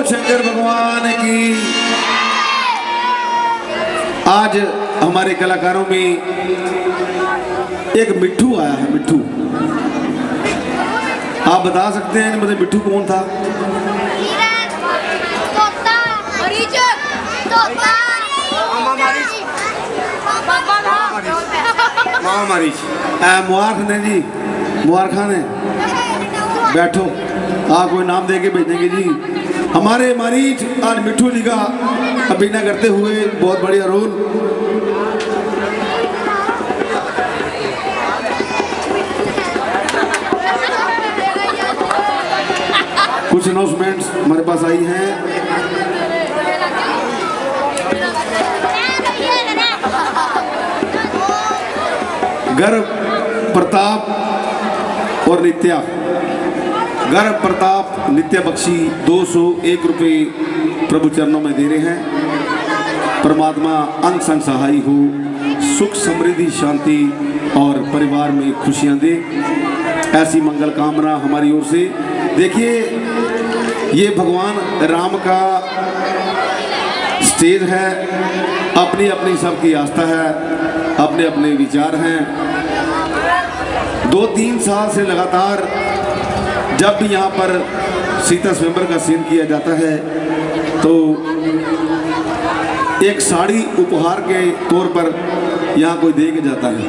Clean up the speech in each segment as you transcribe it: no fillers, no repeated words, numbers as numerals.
बोल शंकर भगवान की। आज हमारे कलाकारों में एक मिट्ठू आया है। मिट्ठू, आप बता सकते हैं मुझे मिट्ठू कौन था? मामा मरीच। मुबारक ने जी, मुबारक खान है। बैठो, आप कोई नाम दे के भेजेंगे जी। हमारे मरीच आज मिट्ठू जी का अभिनय करते हुए बहुत बढ़िया रोल। कुछ अनाउंसमेंट्स हमारे पास आई हैं। गर्व प्रताप और नित्या, गर्व प्रताप नित्या बख्शी 201 रुपये प्रभु चरणों में दे रहे हैं। परमात्मा अंग संग सहाय हो, सुख समृद्धि शांति और परिवार में खुशियां दे, ऐसी मंगल कामना हमारी ओर से। देखिए, ये भगवान राम का स्टेज है, अपनी अपनी सबकी आस्था है, अपने अपने विचार हैं। 2-3 साल से लगातार जब भी यहाँ पर सीता स्वयंवर का सीन किया जाता है तो एक साड़ी उपहार के तौर पर यहाँ कोई दे के जाता है।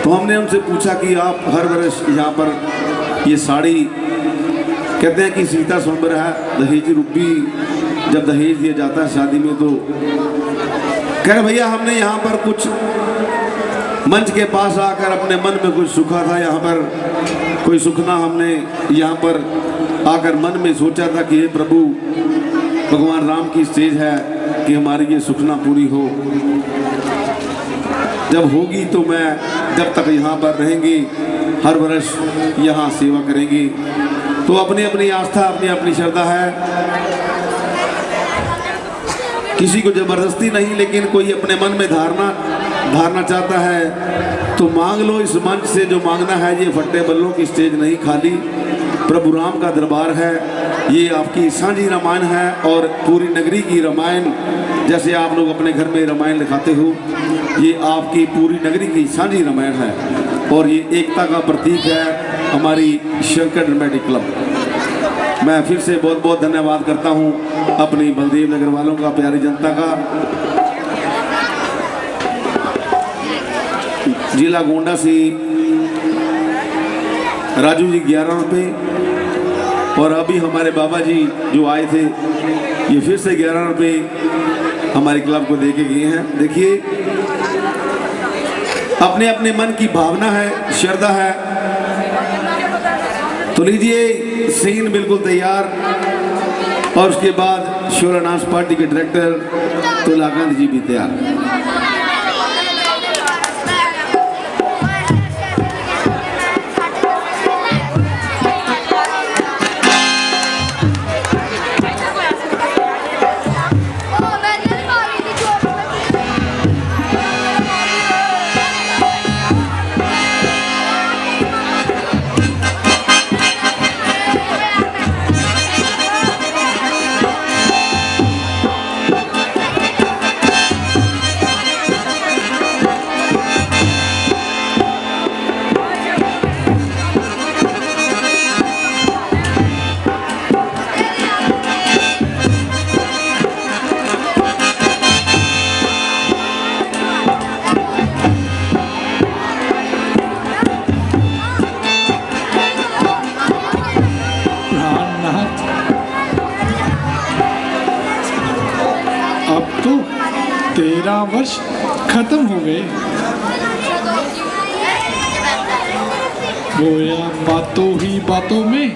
तो हमने उनसे पूछा कि आप हर वर्ष यहाँ पर ये साड़ी, कहते हैं कि सीता स्वयंवर है, दहेज रूपी जब दहेज दिया जाता है शादी में, तो कह रहे भैया हमने यहाँ पर कुछ मंच के पास आकर अपने मन में कुछ सुखा था, यहाँ पर कोई सुखना हमने यहाँ पर आकर मन में सोचा था कि हे प्रभु, भगवान राम की स्टेज है कि हमारी ये सुखना पूरी हो। जब होगी तो मैं, जब तक यहाँ पर रहेंगे, हर वर्ष यहाँ सेवा करेंगे। तो अपनी अपनी आस्था, अपनी अपनी श्रद्धा है, किसी को जबरदस्ती नहीं, लेकिन कोई अपने मन में धारना चाहता है तो मांग लो इस मंच से जो मांगना है। ये फट्टे बल्लों की स्टेज नहीं खाली, प्रभु राम का दरबार है। ये आपकी साझी रामायण है और पूरी नगरी की रामायण, जैसे आप लोग अपने घर में रामायण लिखाते हो, ये आपकी पूरी नगरी की साझी रामायण है और ये एकता का प्रतीक है हमारी शंकर ड्रामेटिक क्लब। मैं फिर से बहुत बहुत धन्यवाद करता हूं अपनी बलदेव नगर वालों का, प्यारी जनता का। जिला गोंडा से राजू जी 11 रुपये, और अभी हमारे बाबा जी जो आए थे ये फिर से 11 रुपये हमारे क्लब को दे के गए हैं। देखिए, अपने अपने मन की भावना है, श्रद्धा है। तो लीजिए, सीन बिल्कुल तैयार, और उसके बाद शोला डांस पार्टी के डायरेक्टर तुलाकांत जी भी तैयार। अब तो 13 वर्ष खत्म हो गए। गोया बातों ही बातों में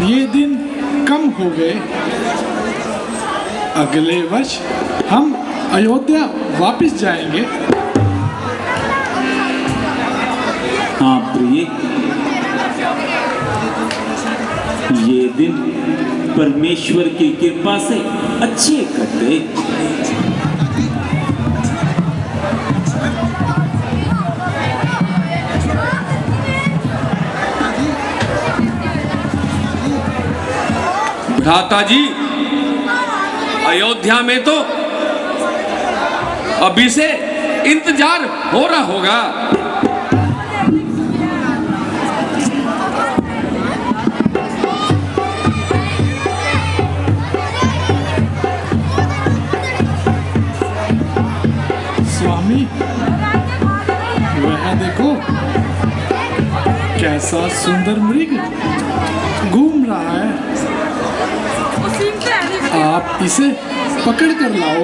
ये दिन कम हो गए। अगले वर्ष हम अयोध्या वापस जाएंगे। हाँ प्रिय, ये दिन परमेश्वर की कृपा से अच्छे कटे। भ्राता जी, अयोध्या में तो अभी से इंतजार हो रहा होगा। स्वामी, वह देखो कैसा सुंदर मृग घूम रहा है। आप इसे पकड़ कर लाओ,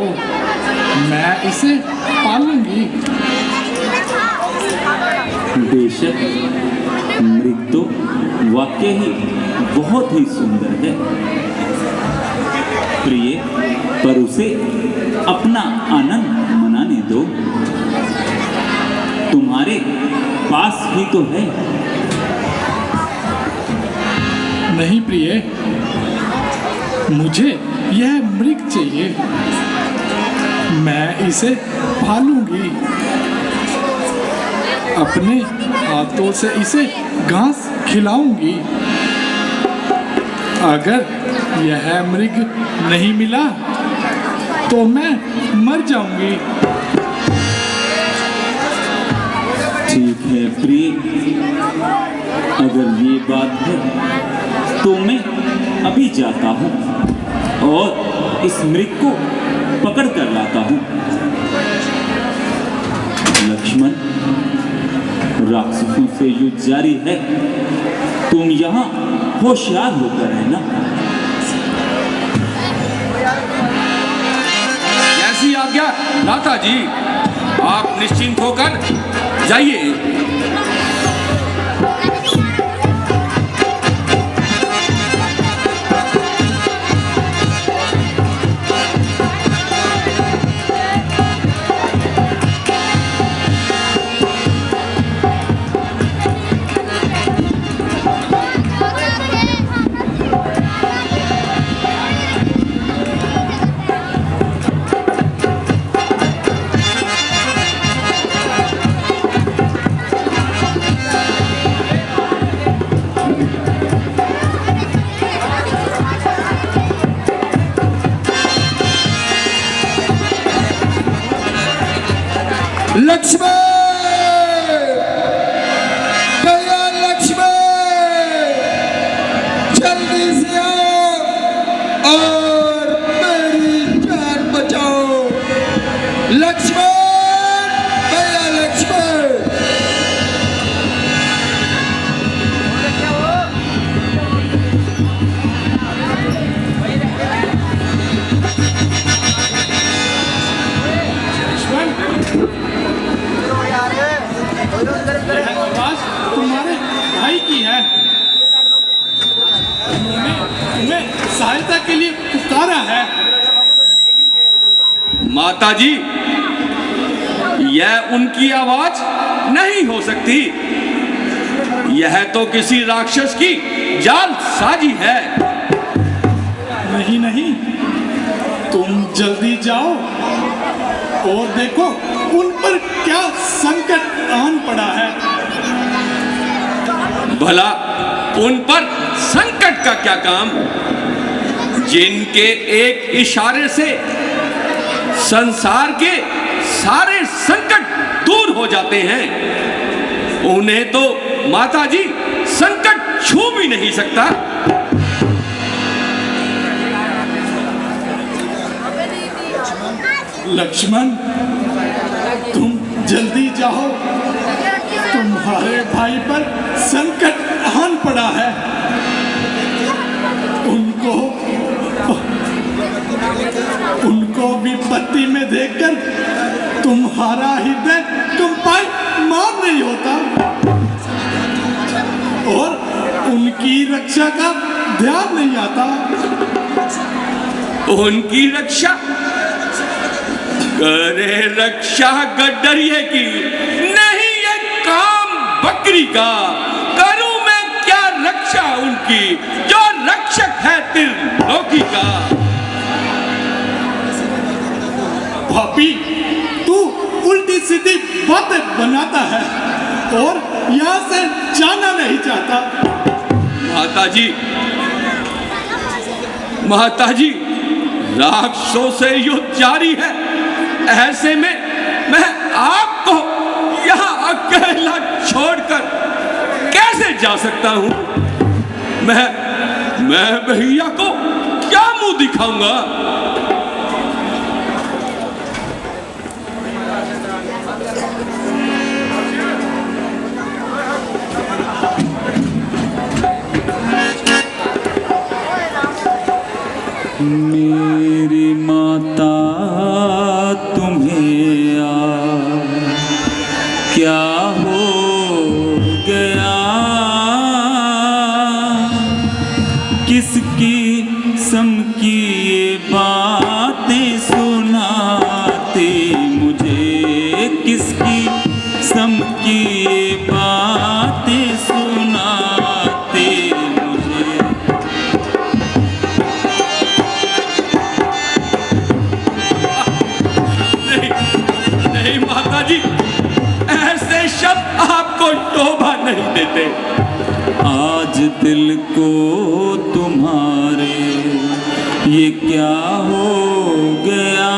मैं इसे पालूंगी। बेशक मृग तो वाकई ही बहुत ही सुंदर है प्रिय, पर उसे अपना आनंद मनाने दो। तुम्हारे पास ही तो है। नहीं प्रिय, मुझे यह मृग चाहिए, मैं इसे पालूंगी। अपने हाथों से इसे घास खिलाऊंगी। अगर यह मृग नहीं मिला तो मैं मर जाऊंगी। ठीक है प्रिय, अगर ये बात है तो मैं अभी जाता हूँ और इस मृग को पकड़ कर लाता हूँ। लक्ष्मण, राक्षसों से युद्ध जारी है, तुम यहाँ होशियार होकर रहना। कैसी आज्ञा भ्राता जी, आप निश्चिंत होकर जाइए। लक्ष्मण, भैया लक्ष्मण, जल्दी से आओ और मेरी जान बचाओ। लक्ष्मण, भैया लक्ष्मण। यह आवाज तुम्हारे भाई की है। उन्होंने तुम्हें सहायता के लिए पुकारा है। माता जी, यह उनकी आवाज नहीं हो सकती। यह तो किसी राक्षस की जालसाजी है। नहीं नहीं, तुम जल्दी जाओ और देखो उन पर क्या संकट आन पड़ा है। भला उन पर संकट का क्या काम, जिनके एक इशारे से संसार के सारे संकट दूर हो जाते हैं। उन्हें तो माता जी संकट छू भी नहीं सकता। लक्ष्मण, तुम जल्दी जाओ, तुम्हारे भाई पर संकट आन पड़ा है। उनको विपत्ति में देखकर तुम्हारा हृदय कंपाई मान नहीं होता और उनकी रक्षा का ध्यान नहीं आता। उनकी रक्षा करे, रक्षा गड्डरिए की नहीं, ये काम बकरी का। करूं मैं क्या रक्षा उनकी, जो रक्षक है त्रिलोकी का। भाभी, तू उल्टी सीधी बातें बनाता है और यहाँ से जाना नहीं चाहता। माता जी, माताजी, राक्षसों से युद्ध जारी है। ऐसे में मैं आपको यहाँ अकेला छोड़कर कैसे जा सकता हूँ? मैं भैया को क्या मुंह दिखाऊंगा? मेरी माता तुम्हें क्या हो गया? किसकी सम की ये बातें सुनाते मुझे? किसकी सम की ये बातें सुनाते मुझे? नहीं माताजी, ऐसे शब्द आपको शोभा नहीं देते। आज दिल को तुम्हारे ये क्या हो गया?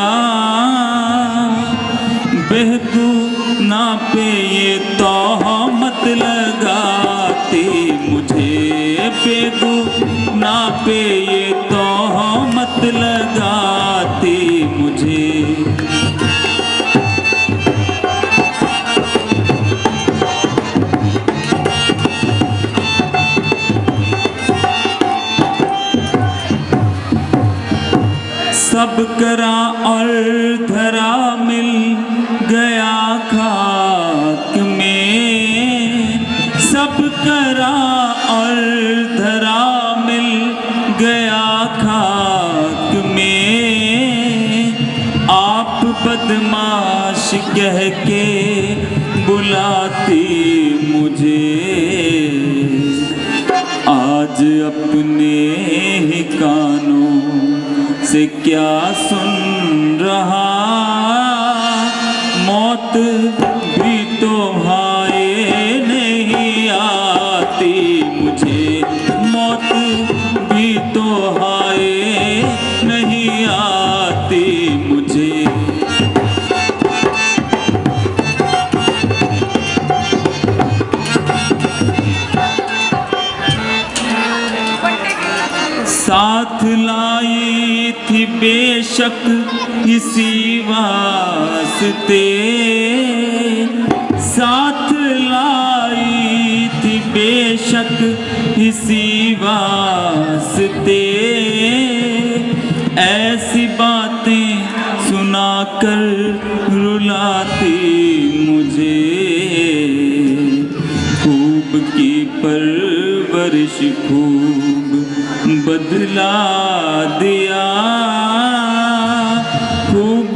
बेगुना पे ये तोहमत लगाते मुझे। बेगुना पे ये तोहमत लगाते मुझे। सब करा और धरा मिल गया खाक में। सब करा और धरा मिल गया खाक में। आप बदमाश कह के बुलाती मुझे। आज अपने ही कानों से क्या सुन रहा? मौत भी तो हाय नहीं आती मुझे। मौत भी तो हाय नहीं आती मुझे। साथ लाई थी बेशक इसी वास्ते। साथ लाई थी बेशक इसी वास्ते। ऐसी बातें सुनाकर रुलाती मुझे। खूब की परवरिश खूब बदला दिया। खूब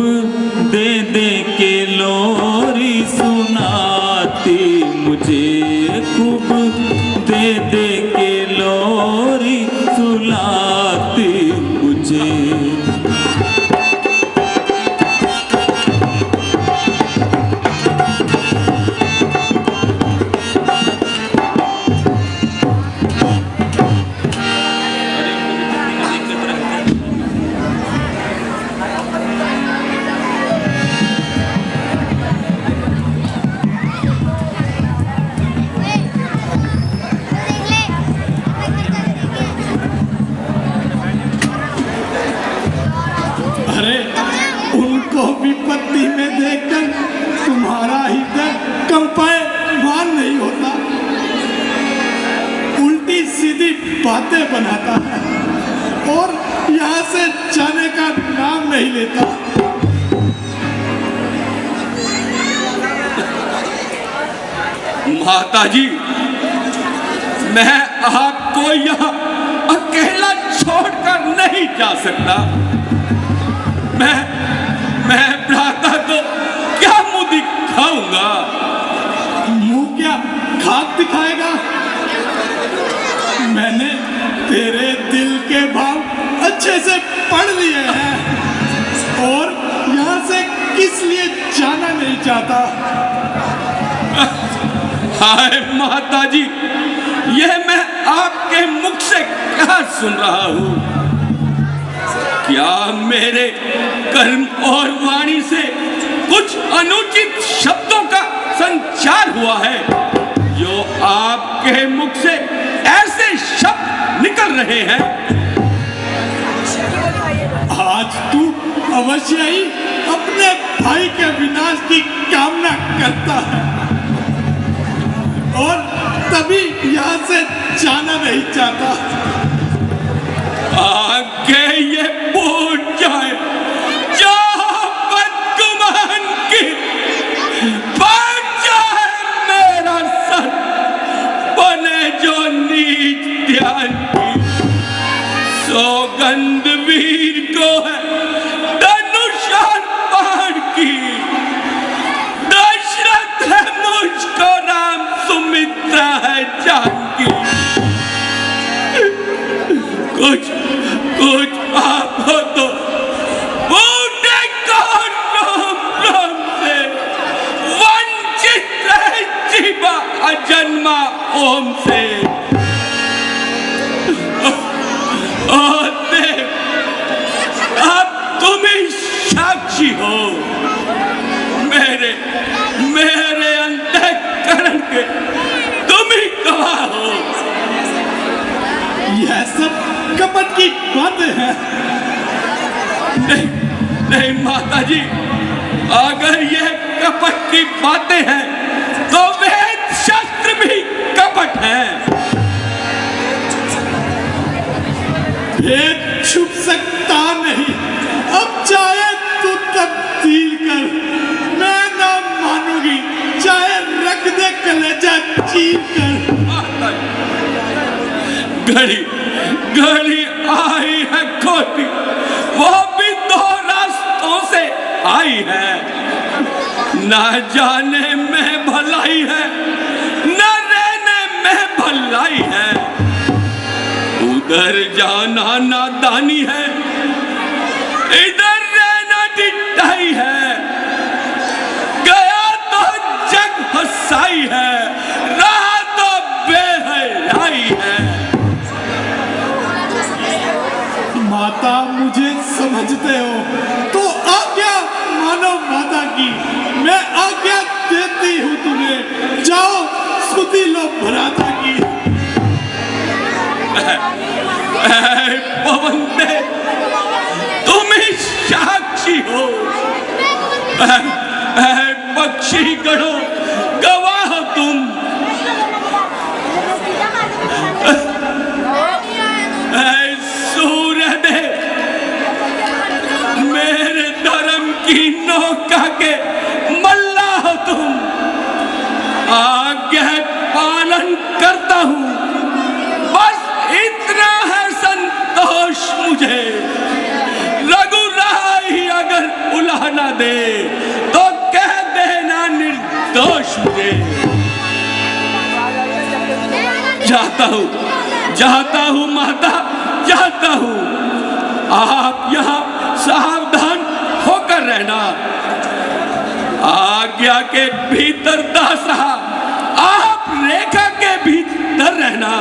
दे दे के लोरी सुनाती मुझे। खूब दे दे के लोरी सुनाती मुझे। अरे उनको विपत्ति में देखकर तुम्हारा हृदय कंपायमान नहीं होता, उल्टी सीधी बातें बनाता है और यहाँ से जाने का नाम नहीं लेता। माताजी, मैं आपको यहाँ अकेला छोड़कर नहीं जा सकता। मैं भ्राता को क्या मुंह दिखाऊंगा? मुंह क्या खाक दिखाएगा? मैंने तेरे दिल के भाव अच्छे से पढ़ लिए हैं और यहाँ से किस लिए जाना नहीं चाहता। हाय माताजी, यह मैं आपके मुख से क्या सुन रहा हूँ? क्या मेरे कर्म और वाणी से कुछ अनुचित शब्दों का संचार हुआ है जो आपके मुख से ऐसे शब्द निकल रहे हैं? आज तू अवश्य ही अपने भाई के विनाश की कामना करता है और तभी यहाँ से जाना नहीं चाहता। आगे ये पूछ जाए जो बदगुमान की, बढ़ जाए मेरा सर, बने जो नीच ध्यान की। सौगंध वीर को है धनुषान बाण की, दशरथ है मुझको राम, सुमित्रा है जानकी। कुछ आप हो तो बूढ़े को राम से वंचित है जीवा अजन्मा ओम से। अब तुम ही साक्षी हो मेरे अंतःकरण के, तुम ही गवाह हो। यह सब कपट की बातें हैं। नहीं माता जी, अगर यह कपट की बातें हैं तो वेद शास्त्र भी कपट है। भेद छुप सकता नहीं, अब चाहे तू तब्दील कर, मैं ना मानूंगी, चाहे रख दे कलेजा चीर कर। घड़ी आई है खोटी, वो भी दो रास्तों से आई है। ना जाने में भलाई है, न रहने में भलाई है। उधर जाना नादानी है, इधर रहना डिठाई है। गया तो जग हंसाई है, रहा तो बेहयाई है। माता मुझे समझते हो तो आज्ञा मानो माता की, मैं आज्ञा देती हूँ तुम्हें, जाओ स्तुति लो भ्राता की। पवन देव, तुम ही साक्षी हो। पक्षी गढ़ो गवाह हो तुम। सूर्यदेव, मेरे धर्म की नौका के मल्ला हो तुम। आज्ञा पालन करता हूँ, बस इतना है संतोष मुझे। रघुराई अगर उलाहना दे तो कह देना निर्दोष मुझे। जाता हूँ माता, जाता हूँ। आप यहाँ सावधान होकर रहना। आज्ञा के भीतर दास रहा, आप रेखा के भीतर रहना।